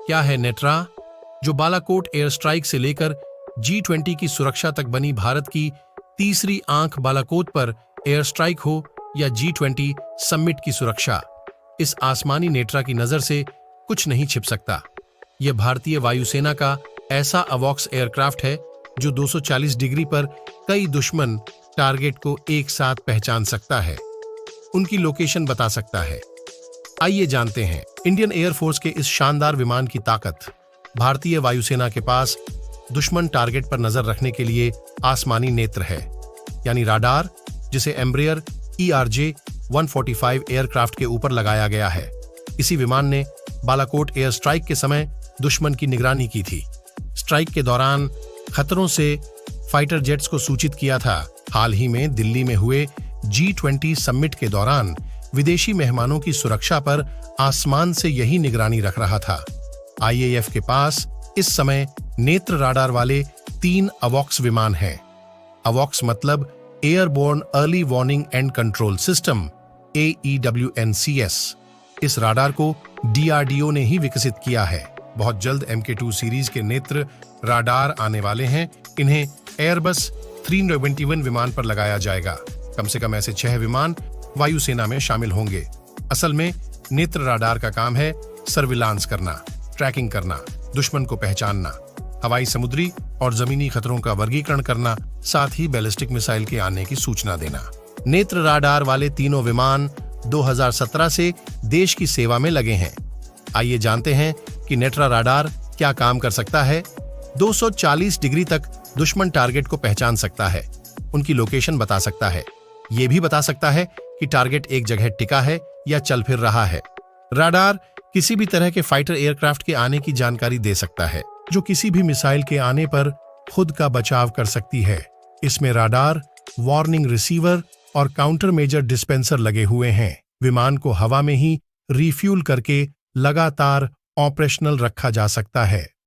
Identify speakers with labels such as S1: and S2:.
S1: क्या है नेत्रा? जो बालाकोट एयर स्ट्राइक से लेकर G20 की सुरक्षा तक बनी भारत की तीसरी आंख बालाकोट पर एयर स्ट्राइक हो या G20 समिट की सुरक्षा, इस आसमानी नेत्रा की नजर से कुछ नहीं छिप सकता। यह भारतीय वायुसेना का ऐसा अवॉक्स एयरक्राफ्ट है जो 240 डिग्री पर कई दुश्मन टारगेट को एक साथ पहचान सकता है, उनकी लोकेशन बता सकता है। आइए जानते हैं इंडियन एयरफोर्स के इस शानदार विमान की ताकत। भारतीय वायुसेना के पास दुश्मन टारगेट पर नजर रखने के लिए आसमानी नेत्र है, यानी राडार, जिसे एम्ब्रेयर ERJ-145 एयरक्राफ्ट के ऊपर लगाया गया है। इसी विमान ने बालाकोट एयर स्ट्राइक के समय दुश्मन की निगरानी की थी, स्ट्राइक के दौरान खतरों से फाइटर जेट्स को सूचित किया था। हाल ही में दिल्ली में हुए G20 समिट के दौरान विदेशी मेहमानों की सुरक्षा पर आसमान से यही निगरानी रख रहा था। IAF के पास इस समय नेत्र राडार वाले 3 अवॉक्स विमान हैं। अवॉक्स मतलब airborne early warning and control system, AEWNCS। इस राडार को DRDO ने ही विकसित किया है। बहुत जल्द MK2 सीरीज के नेत्र राडार आने वाले हैं। इन्हें एयरबस 321 विमान पर लगाया जाएगा। कम से कम ऐसे 6 विमान वायुसेना में शामिल होंगे। असल में नेत्र राडार का काम है सर्विलांस करना, ट्रैकिंग करना, दुश्मन को पहचानना, हवाई, समुद्री और जमीनी खतरों का वर्गीकरण करना, साथ ही बैलिस्टिक मिसाइल के आने की सूचना देना। नेत्र राडार वाले तीनों विमान 2017 से देश की सेवा में लगे हैं। आइए जानते हैं कि नेत्र राडार क्या काम कर सकता है। 240 डिग्री तक दुश्मन टारगेट को पहचान सकता है, उनकी लोकेशन बता सकता है। यह भी बता सकता है कि टारगेट एक जगह टिका है या चल फिर रहा है। राडार किसी भी तरह के फाइटर एयरक्राफ्ट के आने की जानकारी दे सकता है, जो किसी भी मिसाइल के आने पर खुद का बचाव कर सकती है। इसमें राडार, वार्निंग रिसीवर और काउंटर मेजर डिस्पेंसर लगे हुए हैं। विमान को हवा में ही रिफ्यूल करके लगातार ऑपरेशनल रखा जा सकता है।